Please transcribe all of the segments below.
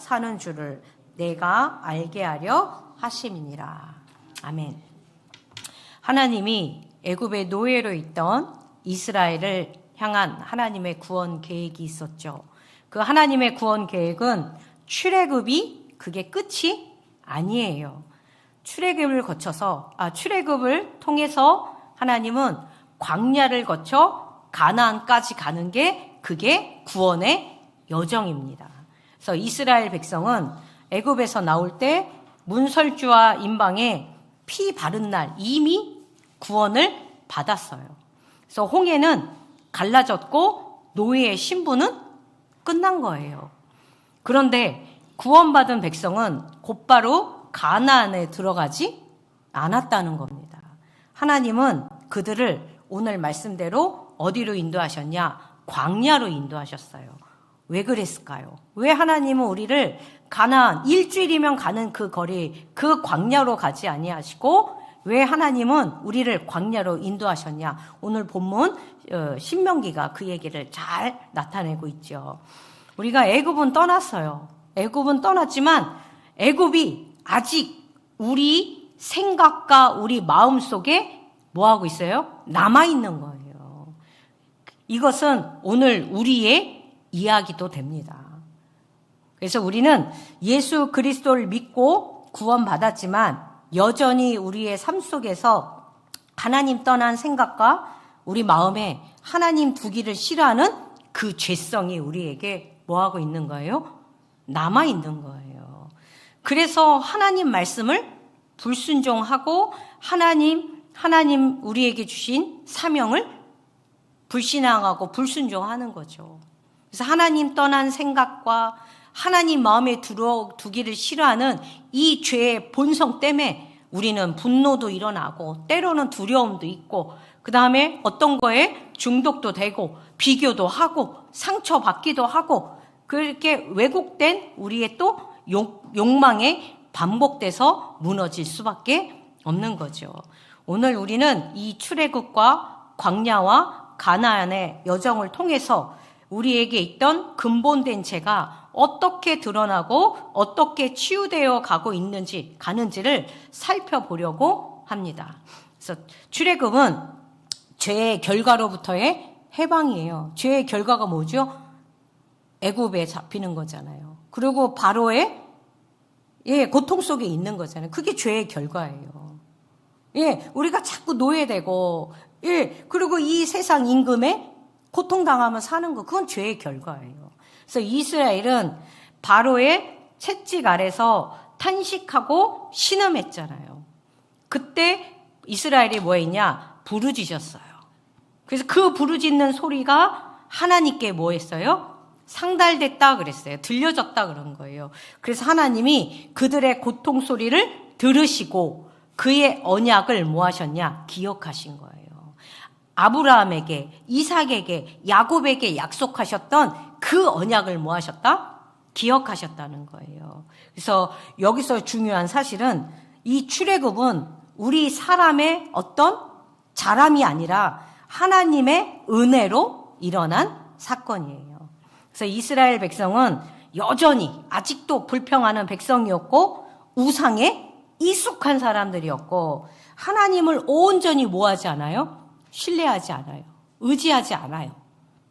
사는 줄을 내가 알게 하려 하심이니라. 아멘. 하나님이 애굽의 노예로 있던 이스라엘을 향한 하나님의 구원 계획이 있었죠. 그 하나님의 구원 계획은 출애굽이 그게 끝이 아니에요. 출애굽을 통해서 하나님은 광야를 거쳐 가나안까지 가는 게 그게 구원의 여정입니다. 그래서 이스라엘 백성은 애굽에서 나올 때 문설주와 임방에 피 바른 날 이미 구원을 받았어요. 그래서 홍해는 갈라졌고 노예의 신분은 끝난 거예요. 그런데 구원받은 백성은 곧바로 가나안에 들어가지 않았다는 겁니다. 하나님은 그들을 오늘 말씀대로 어디로 인도하셨냐? 광야로 인도하셨어요. 왜 그랬을까요? 왜 하나님은 우리를 가나안 일주일이면 가는 그 거리, 그 광야로 가지 아니하시고 왜 하나님은 우리를 광야로 인도하셨냐? 오늘 본문 신명기가 그 얘기를 잘 나타내고 있죠. 우리가 애굽은 떠났어요. 애굽은 떠났지만 애굽이 아직 우리 생각과 우리 마음 속에 뭐 하고 있어요? 남아있는 거예요. 이것은 오늘 우리의 이야기도 됩니다. 그래서 우리는 예수 그리스도를 믿고 구원받았지만 여전히 우리의 삶 속에서 하나님 떠난 생각과 우리 마음에 하나님 두기를 싫어하는 그 죄성이 우리에게 뭐 하고 있는 거예요? 남아있는 거예요. 그래서 하나님 말씀을 불순종하고 하나님 우리에게 주신 사명을 불신앙하고 불순종하는 거죠. 그래서 하나님 떠난 생각과 하나님 마음에 두기를 싫어하는 이 죄의 본성 때문에 우리는 분노도 일어나고 때로는 두려움도 있고 그 다음에 어떤 거에 중독도 되고 비교도 하고 상처받기도 하고 그렇게 왜곡된 우리의 또 욕망에 반복돼서 무너질 수밖에 없는 거죠. 오늘 우리는 이 출애굽과 광야와 가나안의 여정을 통해서 우리에게 있던 근본된 죄가 어떻게 드러나고 어떻게 치유되어 가는지를 살펴보려고 합니다. 그래서 출애굽은 죄의 결과로부터의 해방이에요. 죄의 결과가 뭐죠? 애굽에 잡히는 거잖아요. 그리고 바로의 고통 속에 있는 거잖아요. 그게 죄의 결과예요. 우리가 자꾸 노예되고 그리고 이 세상 임금에 고통당하면 사는 거 그건 죄의 결과예요. 그래서 이스라엘은 바로의 채찍 아래서 탄식하고 신음했잖아요. 그때 이스라엘이 뭐 했냐? 부르짖었어요. 그래서 그 부르짖는 소리가 하나님께 뭐 했어요? 상달됐다 그랬어요. 들려졌다 그런 거예요. 그래서 하나님이 그들의 고통 소리를 들으시고 그의 언약을 뭐 하셨냐? 기억하신 거예요. 아브라함에게, 이삭에게, 야곱에게 약속하셨던 그 언약을 뭐 하셨다? 기억하셨다는 거예요. 그래서 여기서 중요한 사실은 이 출애굽은 우리 사람의 어떤 자람이 아니라 하나님의 은혜로 일어난 사건이에요. 그래서 이스라엘 백성은 여전히 아직도 불평하는 백성이었고 우상에 익숙한 사람들이었고 하나님을 온전히 뭐 하지 않아요? 신뢰하지 않아요. 의지하지 않아요.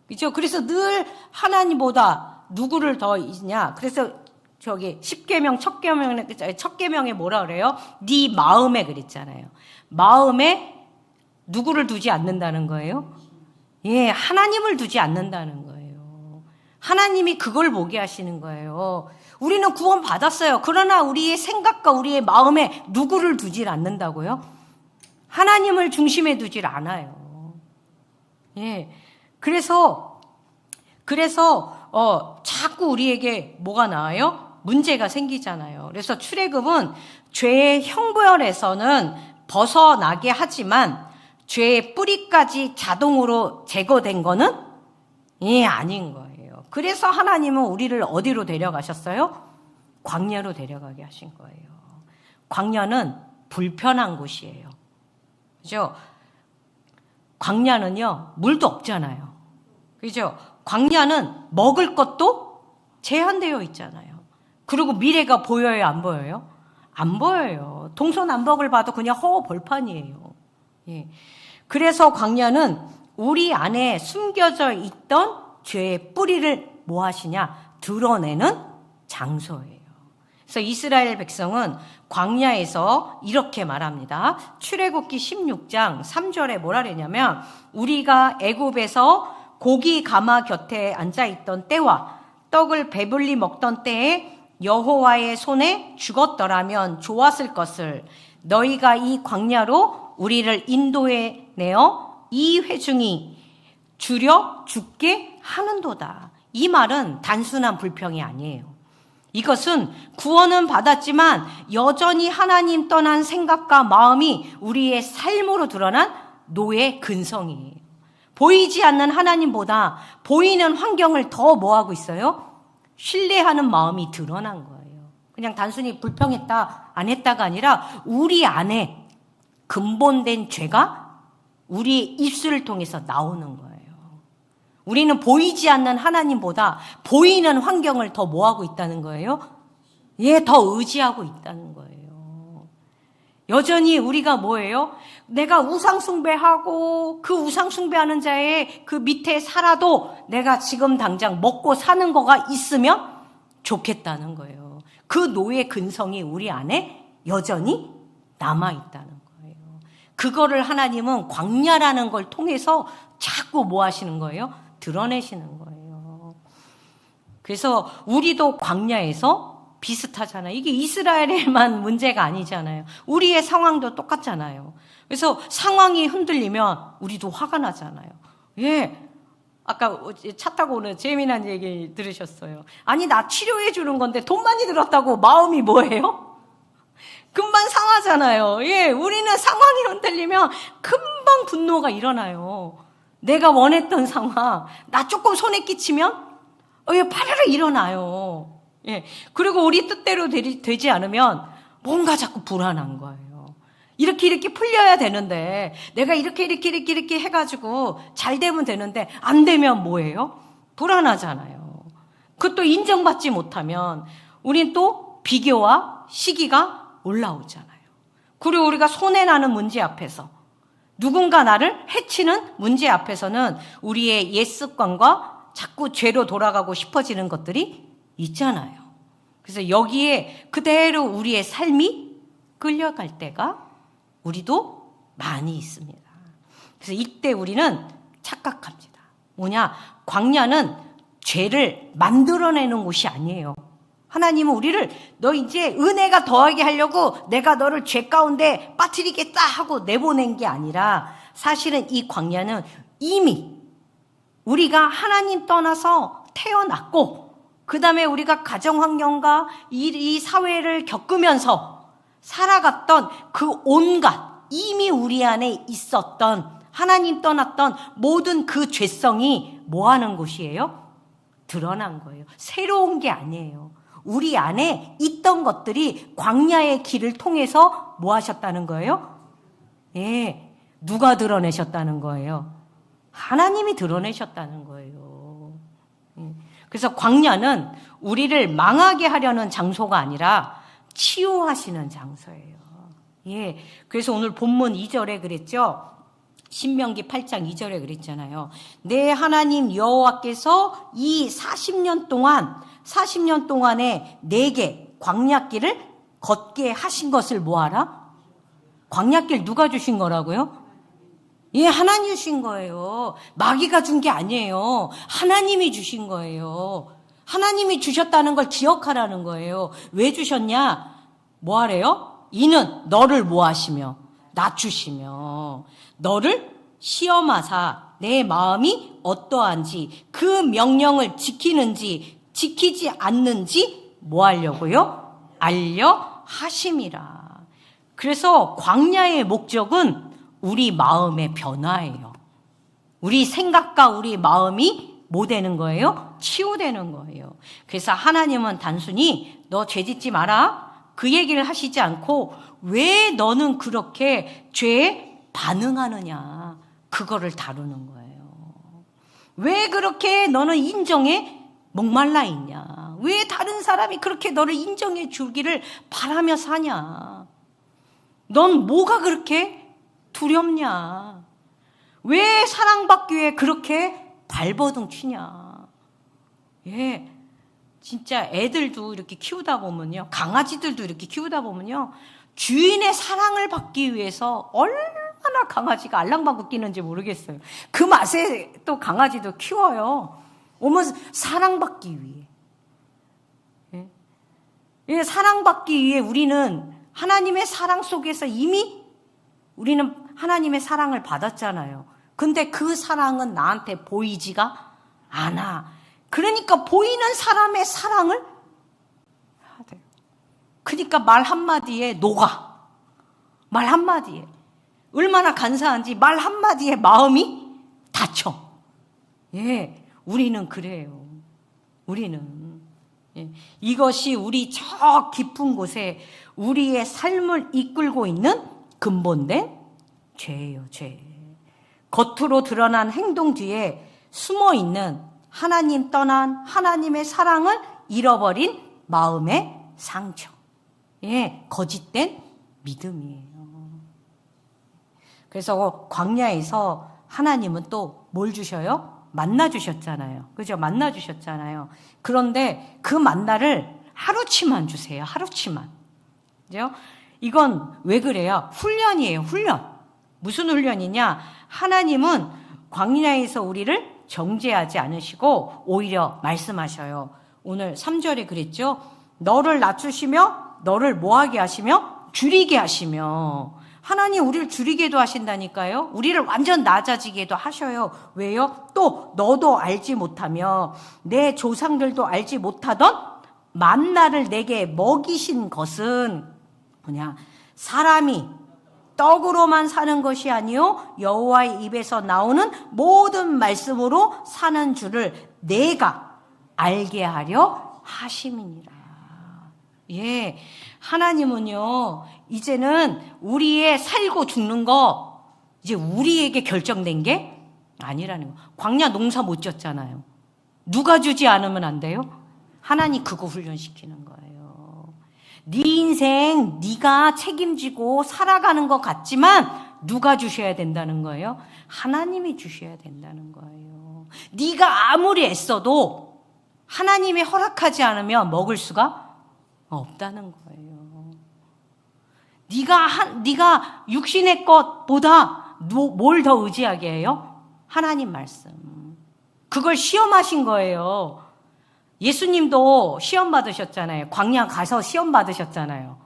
그렇죠? 그래서 늘 하나님보다 누구를 더 있냐? 그래서 저기 10계명 첫 계명에 뭐라 그래요? 네 마음에 그랬잖아요. 마음에 누구를 두지 않는다는 거예요? 하나님을 두지 않는다는 거예요. 하나님이 그걸 보게 하시는 거예요. 우리는 구원 받았어요. 그러나 우리의 생각과 우리의 마음에 누구를 두질 않는다고요? 하나님을 중심에 두질 않아요. 그래서 자꾸 우리에게 뭐가 나와요? 문제가 생기잖아요. 그래서 출애굽은 죄의 형벌에서는 벗어나게 하지만 죄의 뿌리까지 자동으로 제거된 거는 아닌 거예요. 그래서 하나님은 우리를 어디로 데려가셨어요? 광야로 데려가게 하신 거예요. 광야는 불편한 곳이에요. 그죠? 광야는요, 물도 없잖아요. 그죠? 광야는 먹을 것도 제한되어 있잖아요. 그리고 미래가 보여요, 안 보여요? 안 보여요. 동서남북을 봐도 그냥 허허벌판이에요. 예. 그래서 광야는 우리 안에 숨겨져 있던 죄의 뿌리를 뭐 하시냐? 드러내는 장소예요. 그래서 이스라엘 백성은 광야에서 이렇게 말합니다. 출애굽기 16장 3절에 뭐라 그러냐면 우리가 애굽에서 고기 가마 곁에 앉아있던 때와 떡을 배불리 먹던 때에 여호와의 손에 죽었더라면 좋았을 것을 너희가 이 광야로 우리를 인도해 내어 이 회중이 줄여 죽게 하는도다. 이 말은 단순한 불평이 아니에요. 이것은 구원은 받았지만 여전히 하나님 떠난 생각과 마음이 우리의 삶으로 드러난 노예 근성이에요. 보이지 않는 하나님보다 보이는 환경을 더 뭐하고 있어요? 신뢰하는 마음이 드러난 거예요. 그냥 단순히 불평했다, 안 했다가 아니라 우리 안에 근본된 죄가 우리의 입술을 통해서 나오는 거예요. 우리는 보이지 않는 하나님보다 보이는 환경을 더 뭐하고 있다는 거예요? 예, 더 의지하고 있다는 거예요. 여전히 우리가 뭐예요? 내가 우상숭배하고 그 우상숭배하는 자의 그 밑에 살아도 내가 지금 당장 먹고 사는 거가 있으면 좋겠다는 거예요. 그 노예 근성이 우리 안에 여전히 남아있다는 거예요. 그거를 하나님은 광야라는 걸 통해서 자꾸 뭐 하시는 거예요? 드러내시는 거예요. 그래서 우리도 광야에서 비슷하잖아요. 이게 이스라엘에만 문제가 아니잖아요. 우리의 상황도 똑같잖아요. 그래서 상황이 흔들리면 우리도 화가 나잖아요. 예. 아까 차 타고 오는 재미난 얘기 들으셨어요. 아니, 나 치료해 주는 건데 돈 많이 들었다고 마음이 뭐예요? 금방 상하잖아요. 예. 우리는 상황이 흔들리면 금방 분노가 일어나요. 내가 원했던 상황, 나 조금 손에 끼치면 파르르 일어나요. 예. 그리고 우리 뜻대로 되지 않으면 뭔가 자꾸 불안한 거예요. 이렇게 풀려야 되는데 내가 이렇게 해가지고 잘 되면 되는데 안 되면 뭐예요? 불안하잖아요. 그것도 인정받지 못하면 우린 또 비교와 시기가 올라오잖아요. 그리고 우리가 손해나는 문제 앞에서 누군가 나를 해치는 문제 앞에서는 우리의 옛 습관과 자꾸 죄로 돌아가고 싶어지는 것들이 있잖아요. 그래서 여기에 그대로 우리의 삶이 끌려갈 때가 우리도 많이 있습니다. 그래서 이때 우리는 착각합니다. 뭐냐? 광야는 죄를 만들어내는 곳이 아니에요. 하나님은 우리를 너 이제 은혜가 더하게 하려고 내가 너를 죄 가운데 빠뜨리겠다 하고 내보낸 게 아니라 사실은 이 광야는 이미 우리가 하나님 떠나서 태어났고 그 다음에 우리가 가정환경과 이 사회를 겪으면서 살아갔던 그 온갖 이미 우리 안에 있었던 하나님 떠났던 모든 그 죄성이 뭐 하는 곳이에요? 드러난 거예요. 새로운 게 아니에요. 우리 안에 있던 것들이 광야의 길을 통해서 뭐 하셨다는 거예요? 예, 누가 드러내셨다는 거예요? 하나님이 드러내셨다는 거예요. 그래서 광야는 우리를 망하게 하려는 장소가 아니라 치유하시는 장소예요. 예, 그래서 오늘 본문 2절에 그랬죠? 신명기 8장 2절에 그랬잖아요. 내 하나님 여호와께서 이 40년 동안에 내게 광야길을 걷게 하신 것을 뭐하라? 광야길 누가 주신 거라고요? 예, 하나님이 주신 거예요. 마귀가 준 게 아니에요. 하나님이 주신 거예요. 하나님이 주셨다는 걸 기억하라는 거예요. 왜 주셨냐? 뭐 하래요? 이는 너를 뭐 하시며 낮추시며 너를 시험하사 내 마음이 어떠한지 그 명령을 지키는지 지키지 않는지 뭐 하려고요? 알려 하심이라. 그래서 광야의 목적은 우리 마음의 변화예요. 우리 생각과 우리 마음이 뭐 되는 거예요? 치유되는 거예요. 그래서 하나님은 단순히 너 죄 짓지 마라 그 얘기를 하시지 않고 왜 너는 그렇게 죄에 반응하느냐 그거를 다루는 거예요. 왜 그렇게 너는 인정에 목말라 있냐? 왜 다른 사람이 그렇게 너를 인정해 주기를 바라며 사냐? 넌 뭐가 그렇게 두렵냐? 왜 사랑받기 위해 그렇게 발버둥 치냐? 예, 진짜 애들도 이렇게 키우다 보면요, 강아지들도 이렇게 키우다 보면요, 주인의 사랑을 받기 위해서 얼마나 강아지가 알랑방구 끼는지 모르겠어요. 그 맛에 또 강아지도 키워요. 사랑받기 위해. 예? 예, 사랑받기 위해 우리는 하나님의 사랑 속에서 이미 우리는 하나님의 사랑을 받았잖아요. 근데 그 사랑은 나한테 보이지가 않아. 그러니까 보이는 사람의 사랑을 해야 돼요. 그러니까 말 한마디에 녹아. 말 한마디에. 얼마나 간사한지 말 한마디에 마음이 다쳐. 예, 우리는 그래요. 우리는. 예, 이것이 우리 저 깊은 곳에 우리의 삶을 이끌고 있는 근본된 죄예요, 죄. 겉으로 드러난 행동 뒤에 숨어 있는 하나님 떠난 하나님의 사랑을 잃어버린 마음의 상처. 예, 거짓된 믿음이에요. 그래서 광야에서 하나님은 또 뭘 주셔요? 만나 주셨잖아요. 그죠? 만나 주셨잖아요. 그런데 그 만나를 하루치만 주세요. 하루치만. 그죠? 이건 왜 그래요? 훈련이에요. 훈련. 무슨 훈련이냐? 하나님은 광야에서 우리를 정죄하지 않으시고 오히려 말씀하셔요. 오늘 3절에 그랬죠? 너를 낮추시며 너를 뭐하게 하시며 줄이게 하시며. 하나님 우리를 줄이게도 하신다니까요. 우리를 완전 낮아지게도 하셔요. 왜요? 또 너도 알지 못하며 내 조상들도 알지 못하던 만나를 내게 먹이신 것은 뭐냐? 사람이 떡으로만 사는 것이 아니요 여호와의 입에서 나오는 모든 말씀으로 사는 줄을 내가 알게 하려 하심이니라. 예, 하나님은요 이제는 우리의 살고 죽는 거 이제 우리에게 결정된 게 아니라는 거. 광야 농사 못 졌잖아요. 누가 주지 않으면 안 돼요? 하나님 그거 훈련시키는 거예요. 네 인생 네가 책임지고 살아가는 것 같지만 누가 주셔야 된다는 거예요? 하나님이 주셔야 된다는 거예요. 네가 아무리 애써도 하나님이 허락하지 않으면 먹을 수가 없다는 거예요. 네가 육신의 것보다 뭘 더 의지하게 해요? 하나님 말씀. 그걸 시험하신 거예요. 예수님도 시험 받으셨잖아요. 광야 가서 시험 받으셨잖아요.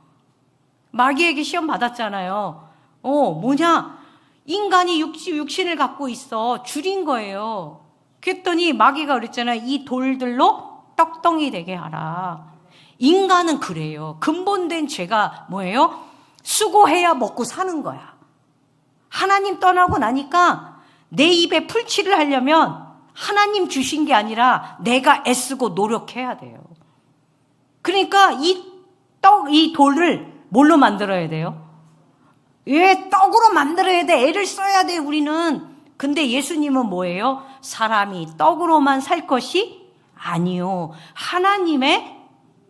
마귀에게 시험 받았잖아요. 뭐냐? 인간이 육신을 갖고 있어. 줄인 거예요. 그랬더니 마귀가 그랬잖아요. 이 돌들로 떡덩이 되게 하라. 인간은 그래요. 근본된 죄가 뭐예요? 수고해야 먹고 사는 거야. 하나님 떠나고 나니까 내 입에 풀칠을 하려면 하나님 주신 게 아니라 내가 애쓰고 노력해야 돼요. 그러니까 이 돌을 뭘로 만들어야 돼요? 왜 떡으로 만들어야 돼? 애를 써야 돼, 우리는. 근데 예수님은 뭐예요? 사람이 떡으로만 살 것이 아니요. 하나님의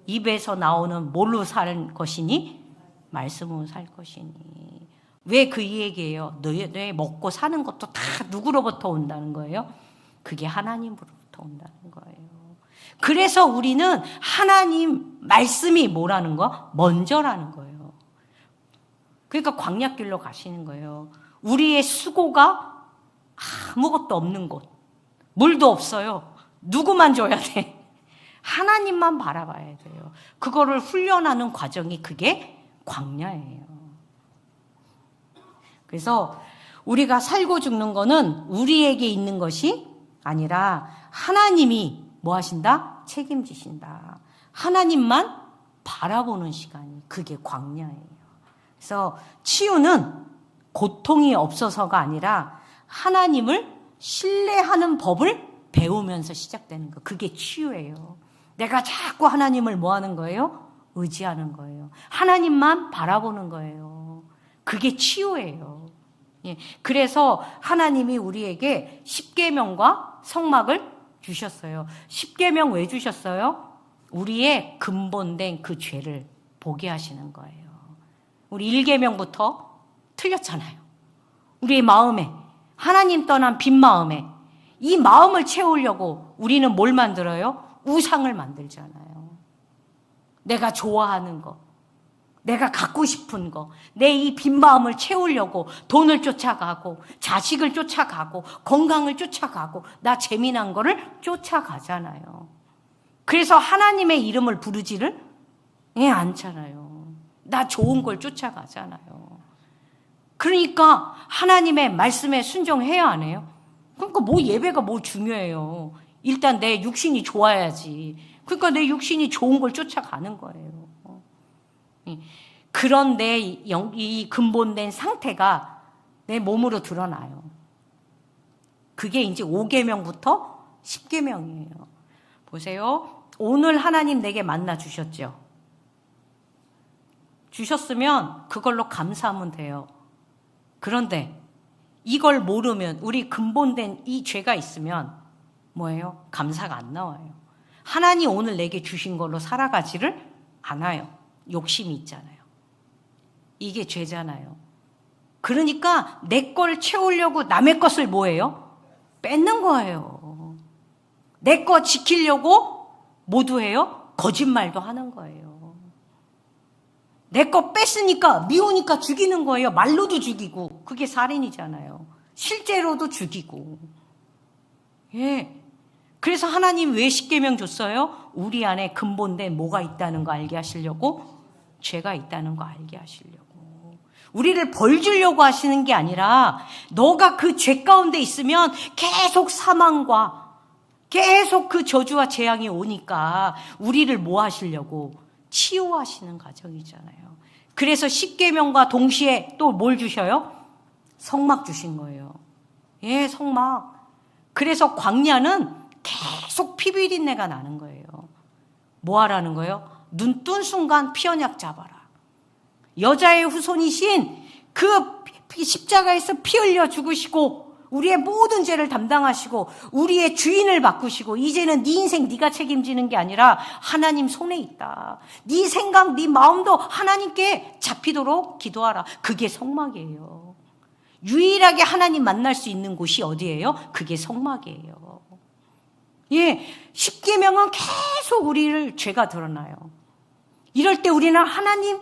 입에서 나오는 뭘로 살 것이니? 말씀으로 살 것이니. 왜 그 얘기예요? 너 먹고 사는 것도 다 누구로부터 온다는 거예요? 그게 하나님으로부터 온다는 거예요. 그래서 우리는 하나님 말씀이 뭐라는 거? 먼저라는 거예요. 그러니까 광야길로 가시는 거예요. 우리의 수고가 아무것도 없는 곳. 물도 없어요. 누구만 줘야 돼? 하나님만 바라봐야 돼요. 그거를 훈련하는 과정이 그게 광야예요. 그래서 우리가 살고 죽는 거는 우리에게 있는 것이 아니라 하나님이 뭐 하신다? 책임지신다. 하나님만 바라보는 시간이 그게 광야예요. 그래서 치유는 고통이 없어서가 아니라 하나님을 신뢰하는 법을 배우면서 시작되는 거. 그게 치유예요. 내가 자꾸 하나님을 뭐 하는 거예요? 의지하는 거예요. 하나님만 바라보는 거예요. 그게 치유예요. 예. 그래서 하나님이 우리에게 십계명과 성막을 주셨어요. 십계명 왜 주셨어요? 우리의 근본된 그 죄를 보게 하시는 거예요. 우리 1계명부터 틀렸잖아요. 우리의 마음에, 하나님 떠난 빈 마음에, 이 마음을 채우려고 우리는 뭘 만들어요? 우상을 만들잖아요. 내가 좋아하는 거, 내가 갖고 싶은 거, 내 이 빈 마음을 채우려고 돈을 쫓아가고, 자식을 쫓아가고, 건강을 쫓아가고, 나 재미난 거를 쫓아가잖아요. 그래서 하나님의 이름을 부르지를 않잖아요. 나 좋은 걸 쫓아가잖아요. 그러니까 하나님의 말씀에 순종해야 안 해요? 그러니까 뭐 예배가 뭐 중요해요. 일단 내 육신이 좋아야지. 그러니까 내 육신이 좋은 걸 쫓아가는 거예요. 그런데 이 근본된 상태가 내 몸으로 드러나요. 그게 이제 5계명부터 10계명이에요. 보세요. 오늘 하나님 내게 만나 주셨죠? 주셨으면 그걸로 감사하면 돼요. 그런데 이걸 모르면, 우리 근본된 이 죄가 있으면 뭐예요? 감사가 안 나와요. 하나님 오늘 내게 주신 걸로 살아가지를 않아요. 욕심이 있잖아요. 이게 죄잖아요. 그러니까 내 걸 채우려고 남의 것을 뭐예요? 뺏는 거예요. 내 거 지키려고 모두 해요? 거짓말도 하는 거예요. 내 거 뺐으니까, 미우니까 죽이는 거예요. 말로도 죽이고. 그게 살인이잖아요. 실제로도 죽이고. 예. 그래서 하나님 왜 10계명 줬어요? 우리 안에 근본된 뭐가 있다는 거 알게 하시려고, 죄가 있다는 거 알게 하시려고. 우리를 벌 주려고 하시는 게 아니라, 너가 그 죄 가운데 있으면 계속 사망과 계속 그 저주와 재앙이 오니까 우리를 뭐 하시려고? 치유하시는 과정이잖아요. 그래서 10계명과 동시에 또 뭘 주셔요? 성막 주신 거예요. 예, 성막. 그래서 광야는 계속 피 비린내가 나는 거예요. 뭐 하라는 거예요? 눈 뜬 순간 피 언약 잡아라. 여자의 후손이신 그 십자가에서 피 흘려 죽으시고 우리의 모든 죄를 담당하시고 우리의 주인을 바꾸시고, 이제는 네 인생 네가 책임지는 게 아니라 하나님 손에 있다. 네 생각, 네 마음도 하나님께 잡히도록 기도하라. 그게 성막이에요. 유일하게 하나님 만날 수 있는 곳이 어디예요? 그게 성막이에요. 예, 10계명은 계속 우리를 죄가 드러나요. 이럴 때 우리는 하나님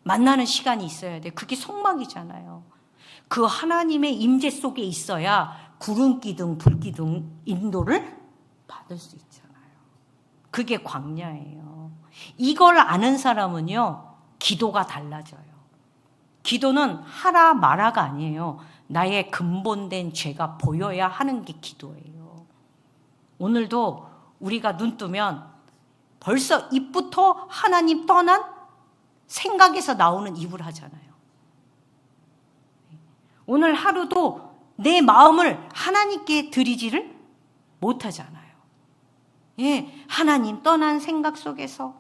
만나는 시간이 있어야 돼. 그게 성막이잖아요. 그 하나님의 임재 속에 있어야 구름 기둥, 불 기둥 인도를 받을 수 있잖아요. 그게 광야예요. 이걸 아는 사람은요, 기도가 달라져요. 기도는 하라 마라가 아니에요. 나의 근본된 죄가 보여야 하는 게 기도예요. 오늘도 우리가 눈 뜨면 벌써 입부터 하나님 떠난 생각에서 나오는 입을 하잖아요. 오늘 하루도 내 마음을 하나님께 드리지를 못하잖아요. 예, 하나님 떠난 생각 속에서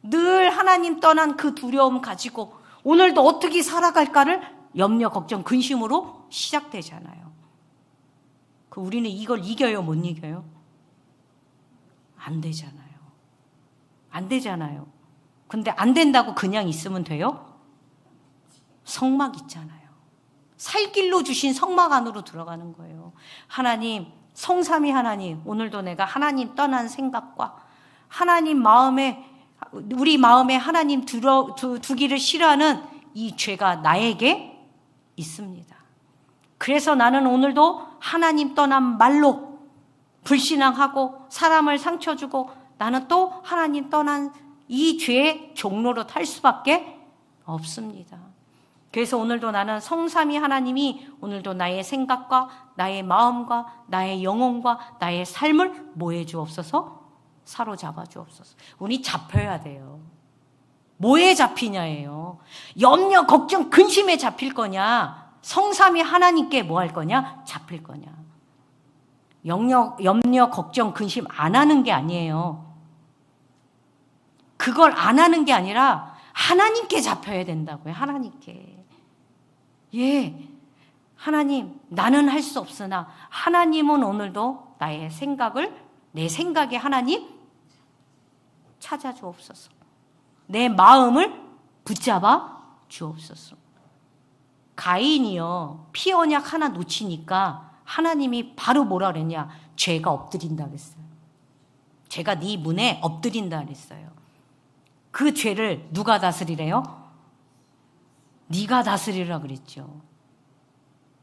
늘 하나님 떠난 그 두려움 가지고 오늘도 어떻게 살아갈까를 염려, 걱정, 근심으로 시작되잖아요. 우리는 이걸 이겨요, 못 이겨요? 안 되잖아요. 안 되잖아요. 근데 안 된다고 그냥 있으면 돼요? 성막 있잖아요. 살 길로 주신 성막 안으로 들어가는 거예요. 하나님, 성삼위 하나님, 오늘도 내가 하나님 떠난 생각과 하나님 마음에, 우리 마음에 하나님 두기를 싫어하는 이 죄가 나에게 있습니다. 그래서 나는 오늘도 하나님 떠난 말로 불신앙하고 사람을 상처 주고, 나는 또 하나님 떠난 이 죄의 종로로 탈 수밖에 없습니다. 그래서 오늘도 나는 성삼위 하나님이 오늘도 나의 생각과 나의 마음과 나의 영혼과 나의 삶을 뭐해 주옵소서? 사로잡아 주옵소서. 우리 잡혀야 돼요. 뭐에 잡히냐예요. 염려, 걱정, 근심에 잡힐 거냐? 성삼위 하나님께 뭐 할 거냐? 잡힐 거냐? 염려, 걱정, 근심 안 하는 게 아니에요. 그걸 안 하는 게 아니라 하나님께 잡혀야 된다고요. 하나님께. 예, 하나님, 나는 할 수 없으나 하나님은 오늘도 나의 생각을, 내 생각에 하나님 찾아주옵소서. 내 마음을 붙잡아 주옵소서. 가인이요, 피 언약 하나 놓치니까 하나님이 바로 뭐라 그랬냐? 죄가 엎드린다 그랬어요. 죄가 네 문에 엎드린다 그랬어요. 그 죄를 누가 다스리래요? 네가 다스리라 그랬죠.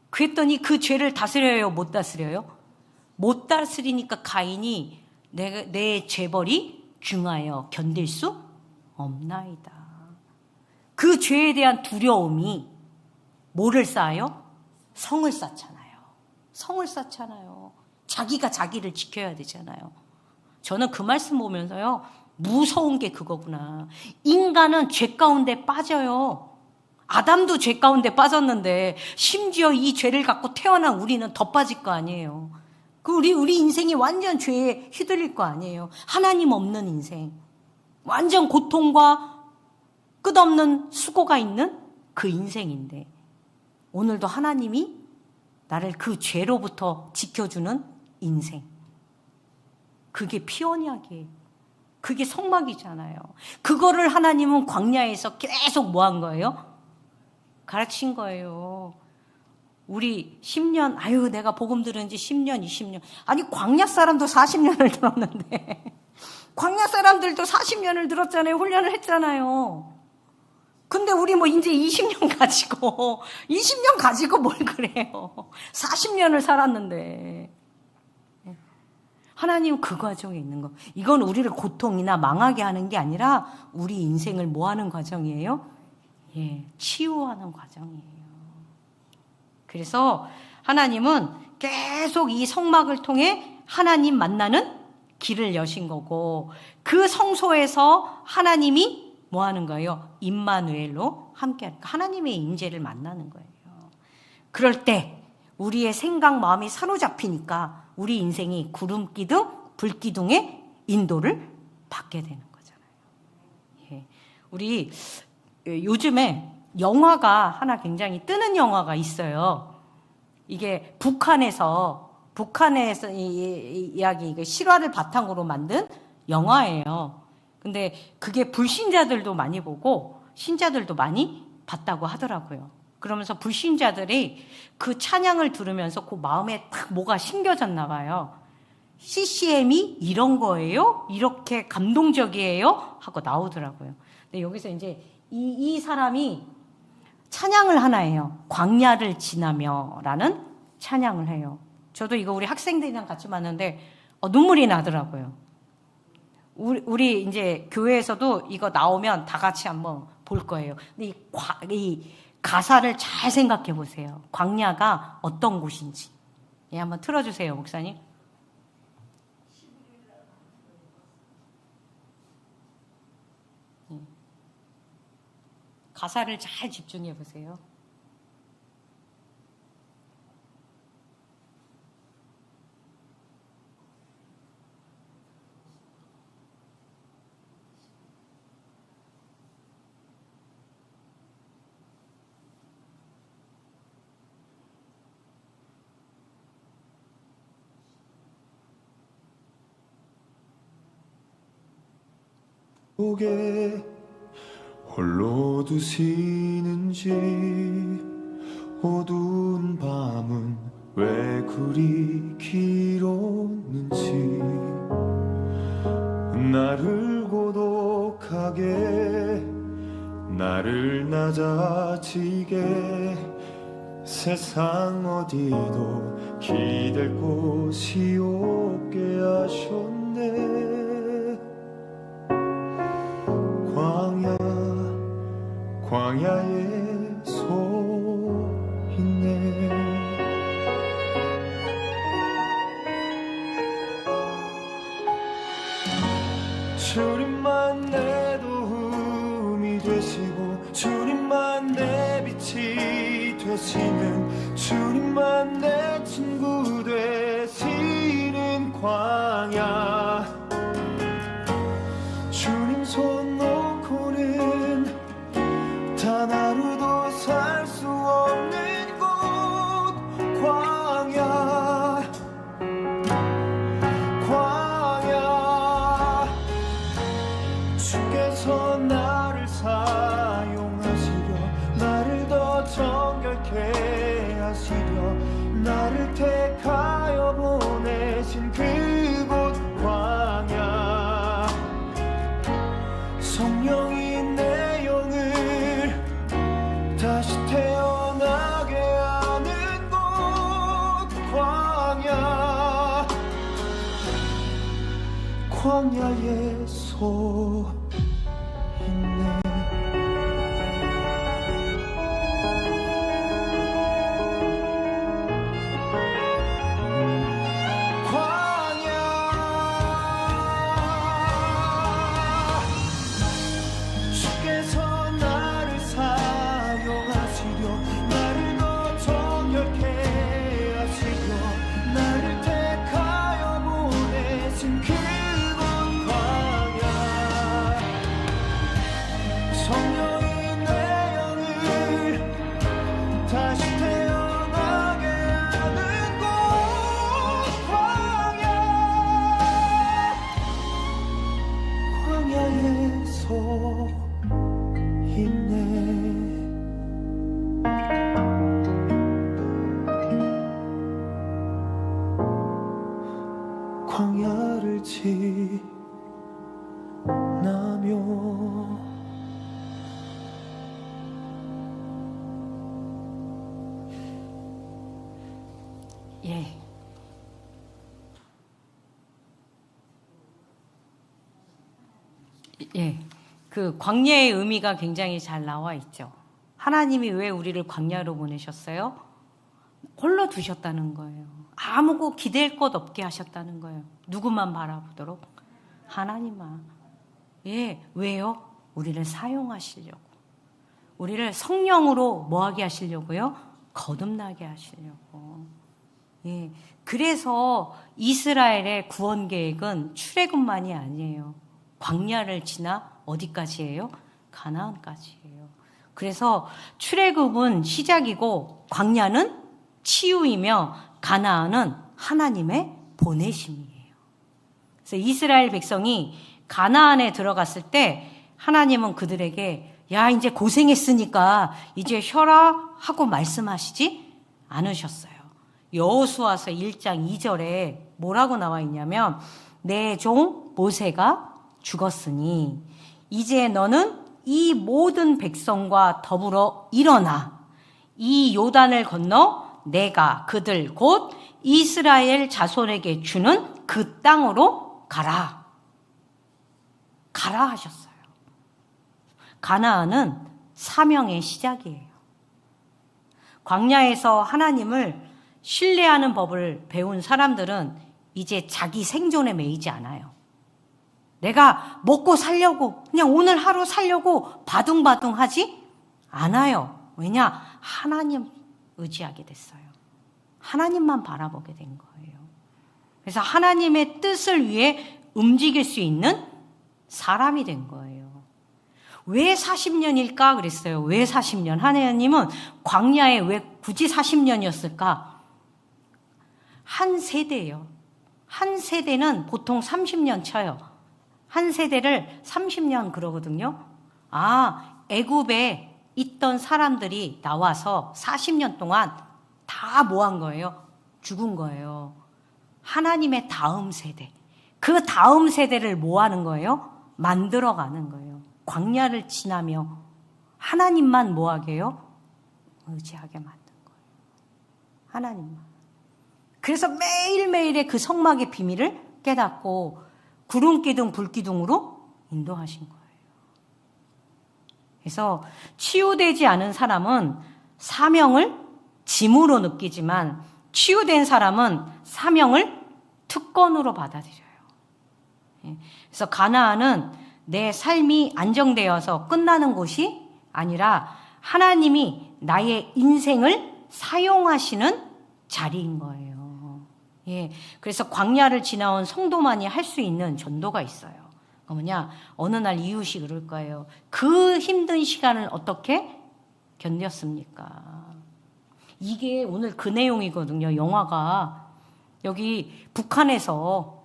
그랬더니 그 죄를 다스려요, 못 다스려요? 못 다스리니까 가인이 내 죄벌이 중하여 견딜 수 없나이다. 그 죄에 대한 두려움이 뭐를 쌓아요? 성을 쌓잖아요. 성을 쌓잖아요. 자기가 자기를 지켜야 되잖아요. 저는 그 말씀 보면서요, 무서운 게 그거구나. 인간은 죄 가운데 빠져요. 아담도 죄 가운데 빠졌는데 심지어 이 죄를 갖고 태어난 우리는 더 빠질 거 아니에요. 우리 인생이 완전 죄에 휘둘릴 거 아니에요. 하나님 없는 인생. 완전 고통과 끝없는 수고가 있는 그 인생인데 오늘도 하나님이 나를 그 죄로부터 지켜주는 인생. 그게 피 언약이에요. 그게 성막이잖아요. 그거를 하나님은 광야에서 계속 뭐 한 거예요? 가르친 거예요. 우리 10년, 내가 복음 들은 지 10년, 20년. 아니, 광야 사람도 40년을 들었는데. 광야 사람들도 40년을 들었잖아요. 훈련을 했잖아요. 근데 우리 뭐 이제 20년 가지고 뭘 그래요. 40년을 살았는데. 하나님은 그 과정에 있는 거. 이건 우리를 고통이나 망하게 하는 게 아니라 우리 인생을 뭐 하는 과정이에요? 치유하는 과정이에요. 그래서 하나님은 계속 이 성막을 통해 하나님 만나는 길을 여신 거고 그 성소에서 하나님이 뭐 하는 거예요? 임마누엘로 함께 하나님의 임재를 만나는 거예요. 그럴 때 우리의 생각 마음이 사로잡히니까 우리 인생이 구름기둥 불기둥의 인도를 받게 되는 거잖아요. 우리 요즘에 영화가 하나 굉장히 뜨는 영화가 있어요. 이게 북한에서 이야기 실화를 바탕으로 만든 영화예요. 근데 그게 불신자들도 많이 보고 신자들도 많이 봤다고 하더라고요. 그러면서 불신자들이 그 찬양을 들으면서 그 마음에 딱 뭐가 심겨졌나 봐요. CCM이 이런 거예요? 이렇게 감동적이에요? 하고 나오더라고요. 근데 여기서 이제 이 사람이 찬양을 하나 해요. 광야를 지나며 라는 찬양을 해요. 저도 이거 우리 학생들이랑 같이 봤는데 눈물이 나더라고요. 우리 이제 교회에서도 이거 나오면 다 같이 한번 볼 거예요. 근데 이 가사를 잘 생각해 보세요. 광야가 어떤 곳인지. 한번 틀어주세요, 목사님. 가사를 잘 집중해 보세요. 속에 홀로 두시는지 어두운 밤은 왜 그리 길었는지 나를 고독하게 나를 낮아지게 세상 어디도 기댈 곳이 없게 하셨네. 광야에 서 있네. 주님만 내 도움이 되시고 주님만 내 빛이 되시는 주님만 내 친구 되시는 광야. 주님 손 놓고는 단 하루도 살 수 없는 곳 광야. 성령이 내 영을 다시 태어나게 하는 곳 광야, 광야에 서 있네. 주께서 나를 사용하시려, 나를 더 정결케 하시려, 나를 택하여 보내신 그곳 광야, 성령이 내 영을 다시 태어나게 하는 곳 광야, 광야에서 힘내. 광야를 지나며 예. 예. 그 광야의 의미가 굉장히 잘 나와 있죠. 하나님이 왜 우리를 광야로 보내셨어요? 홀로 두셨다는 거예요. 아무고 기댈 것 없게 하셨다는 거예요. 누구만 바라보도록? 하나님만. 예, 왜요? 우리를 사용하시려고. 우리를 성령으로 뭐하게 하시려고요? 거듭나게 하시려고. 예, 그래서 이스라엘의 구원 계획은 출애굽만이 아니에요. 광야를 지나 어디까지예요? 가나안까지예요. 그래서 출애굽은 시작이고 광야는 치유이며 가나안은 하나님의 보내심이에요. 그래서 이스라엘 백성이 가나안에 들어갔을 때 하나님은 그들에게 야 이제 고생했으니까 이제 쉬어라 하고 말씀하시지 않으셨어요. 여호수아서 1장 2절에 뭐라고 나와 있냐면 내 종 모세가 죽었으니 이제 너는 이 모든 백성과 더불어 일어나 이 요단을 건너 내가 그들 곧 이스라엘 자손에게 주는 그 땅으로 가라. 가라 하셨어요. 가나안은 사명의 시작이에요. 광야에서 하나님을 신뢰하는 법을 배운 사람들은 이제 자기 생존에 매이지 않아요. 내가 먹고 살려고 그냥 오늘 하루 살려고 바둥바둥 하지 않아요. 왜냐? 하나님 의지하게 됐어요. 하나님만 바라보게 된 거예요. 그래서 하나님의 뜻을 위해 움직일 수 있는 사람이 된 거예요. 왜 40년일까 그랬어요. 왜 40년? 하나님은 광야에 왜 굳이 40년이었을까? 한 세대예요. 한 세대는 보통 30년 쳐요. 한 세대를 30년 그러거든요. 아, 애굽에 있던 사람들이 나와서 40년 동안 다 뭐 한 거예요? 죽은 거예요. 하나님의 다음 세대. 그 다음 세대를 뭐 하는 거예요? 만들어가는 거예요. 광야를 지나며 하나님만 뭐 하게 해요? 의지하게 만든 거예요. 하나님만. 그래서 매일매일의 그 성막의 비밀을 깨닫고 구름기둥 불기둥으로 인도하신 거예요. 그래서 치유되지 않은 사람은 사명을 짐으로 느끼지만 치유된 사람은 사명을 특권으로 받아들여요. 그래서 가나안은 내 삶이 안정되어서 끝나는 곳이 아니라 하나님이 나의 인생을 사용하시는 자리인 거예요. 예, 그래서 광야를 지나온 성도만이 할 수 있는 전도가 있어요. 뭐냐? 어느 날 이웃이 그럴 거예요. 그 힘든 시간을 어떻게 견뎠습니까? 이게 오늘 그 내용이거든요. 영화가 여기 북한에서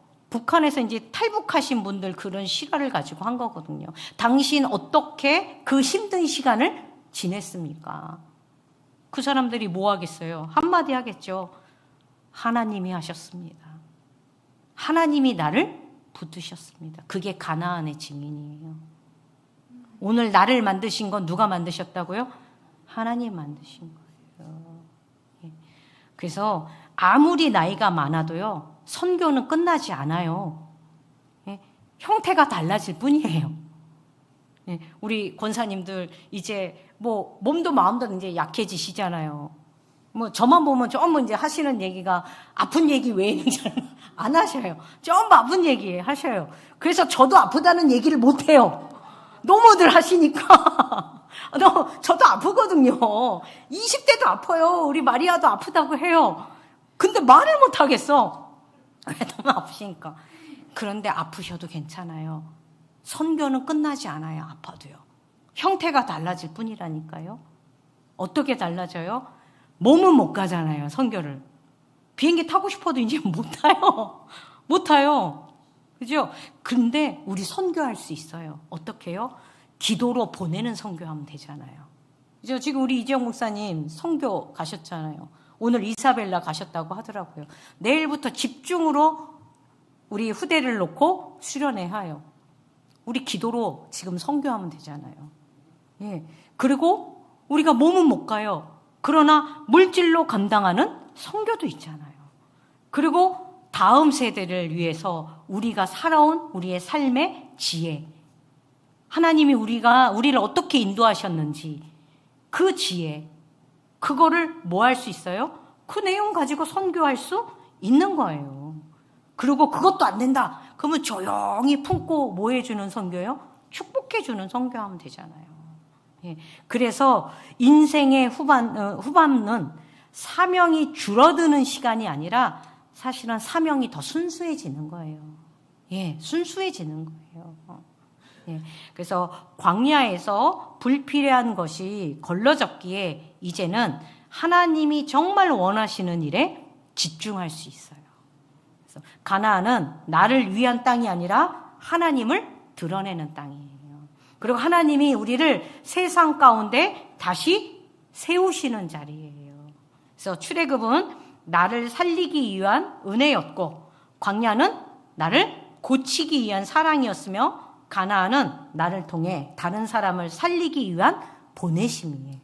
이제 탈북하신 분들 그런 실화를 가지고 한 거거든요. 당신 어떻게 그 힘든 시간을 지냈습니까? 그 사람들이 뭐 하겠어요? 한마디 하겠죠. 하나님이 하셨습니다. 하나님이 나를 붙드셨습니다. 그게 가나안의 증인이에요. 오늘 나를 만드신 건 누가 만드셨다고요? 하나님 만드신 거예요. 예. 그래서 아무리 나이가 많아도요, 선교는 끝나지 않아요. 예. 형태가 달라질 뿐이에요. 예. 우리 권사님들 이제 뭐 몸도 마음도 이제 약해지시잖아요. 뭐 저만 보면 전부 이제 하시는 얘기가 아픈 얘기 외에는 잘 안 하셔요. 전부 아픈 얘기 하셔요. 그래서 저도 아프다는 얘기를 못 해요. 너무들 하시니까. 저도 아프거든요. 20대도 아파요. 우리 마리아도 아프다고 해요. 근데 말을 못 하겠어. 너무 아프시니까. 그런데 아프셔도 괜찮아요. 선교는 끝나지 않아요. 아파도요. 형태가 달라질 뿐이라니까요. 어떻게 달라져요? 몸은 못 가잖아요. 선교를. 비행기 타고 싶어도 이제 못 타요. 못 타요. 그죠? 근데 우리 선교할 수 있어요. 어떻게 해요? 기도로 보내는 선교하면 되잖아요. 그죠? 지금 우리 이재영 목사님 선교 가셨잖아요. 오늘 이사벨라 가셨다고 하더라고요. 내일부터 집중으로 우리 후대를 놓고 수련회 하요. 우리 기도로 지금 선교하면 되잖아요. 예. 그리고 우리가 몸은 못 가요. 그러나 물질로 감당하는 선교도 있잖아요. 그리고 다음 세대를 위해서 우리가 살아온 우리의 삶의 지혜, 하나님이 우리를 어떻게 인도하셨는지 그 지혜, 그거를 뭐 할 수 있어요? 그 내용 가지고 선교할 수 있는 거예요. 그리고 그것도 안 된다. 그러면 조용히 품고 뭐 해주는 선교요? 축복해주는 선교하면 되잖아요. 예. 그래서 인생의 후반은 사명이 줄어드는 시간이 아니라 사실은 사명이 더 순수해지는 거예요. 예, 순수해지는 거예요. 예, 그래서 광야에서 불필요한 것이 걸러졌기에 이제는 하나님이 정말 원하시는 일에 집중할 수 있어요. 그래서 가나안은 나를 위한 땅이 아니라 하나님을 드러내는 땅이에요. 그리고 하나님이 우리를 세상 가운데 다시 세우시는 자리예요. 그래서 출애굽은 나를 살리기 위한 은혜였고, 광야는 나를 고치기 위한 사랑이었으며, 가나안은 나를 통해 다른 사람을 살리기 위한 보내심이에요.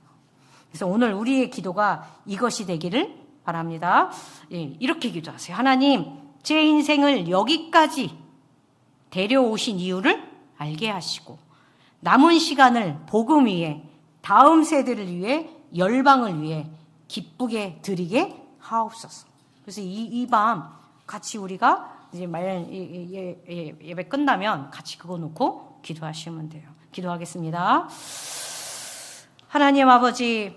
그래서 오늘 우리의 기도가 이것이 되기를 바랍니다. 예, 이렇게 기도하세요. 하나님, 제 인생을 여기까지 데려오신 이유를 알게 하시고, 남은 시간을 복음 위에, 다음 세대를 위해, 열방을 위해 기쁘게 드리게 하옵소서. 그래서 이 밤 같이 우리가 이제 예배 끝나면 같이 그거 놓고 기도하시면 돼요. 기도하겠습니다. 하나님 아버지,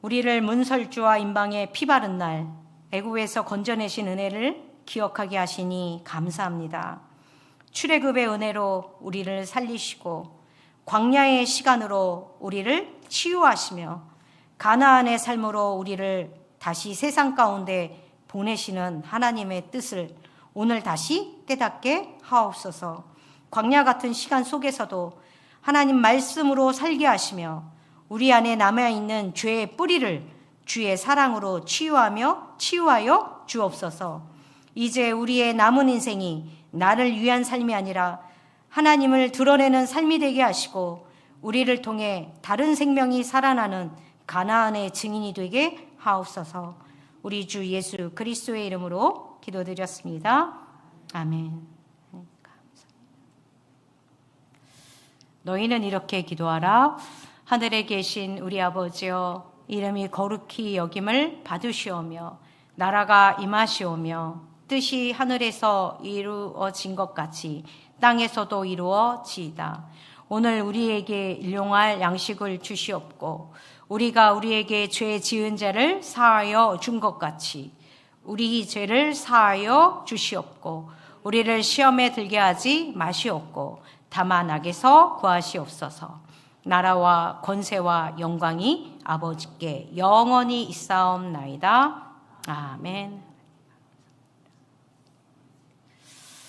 우리를 문설주와 임방에 피 바른 날 애굽에서 건져내신 은혜를 기억하게 하시니 감사합니다. 출애굽의 은혜로 우리를 살리시고 광야의 시간으로 우리를 치유하시며 가나안의 삶으로 우리를 다시 세상 가운데 보내시는 하나님의 뜻을 오늘 다시 깨닫게 하옵소서. 광야 같은 시간 속에서도 하나님 말씀으로 살게 하시며 우리 안에 남아있는 죄의 뿌리를 주의 사랑으로 치유하여 주옵소서. 이제 우리의 남은 인생이 나를 위한 삶이 아니라 하나님을 드러내는 삶이 되게 하시고 우리를 통해 다른 생명이 살아나는 가나안의 증인이 되게 하옵소서. 우리 주 예수 그리스도의 이름으로 기도드렸습니다. 아멘. 너희는 이렇게 기도하라. 하늘에 계신 우리 아버지여, 이름이 거룩히 여김을 받으시오며 나라가 임하시오며 뜻이 하늘에서 이루어진 것 같이 땅에서도 이루어지이다. 오늘 우리에게 일용할 양식을 주시옵고 우리가 우리에게 죄 지은 자를 사하여 준 것 같이 우리 죄를 사하여 주시옵고 우리를 시험에 들게 하지 마시옵고 다만 악에서 구하시옵소서. 나라와 권세와 영광이 아버지께 영원히 있사옵나이다. 아멘.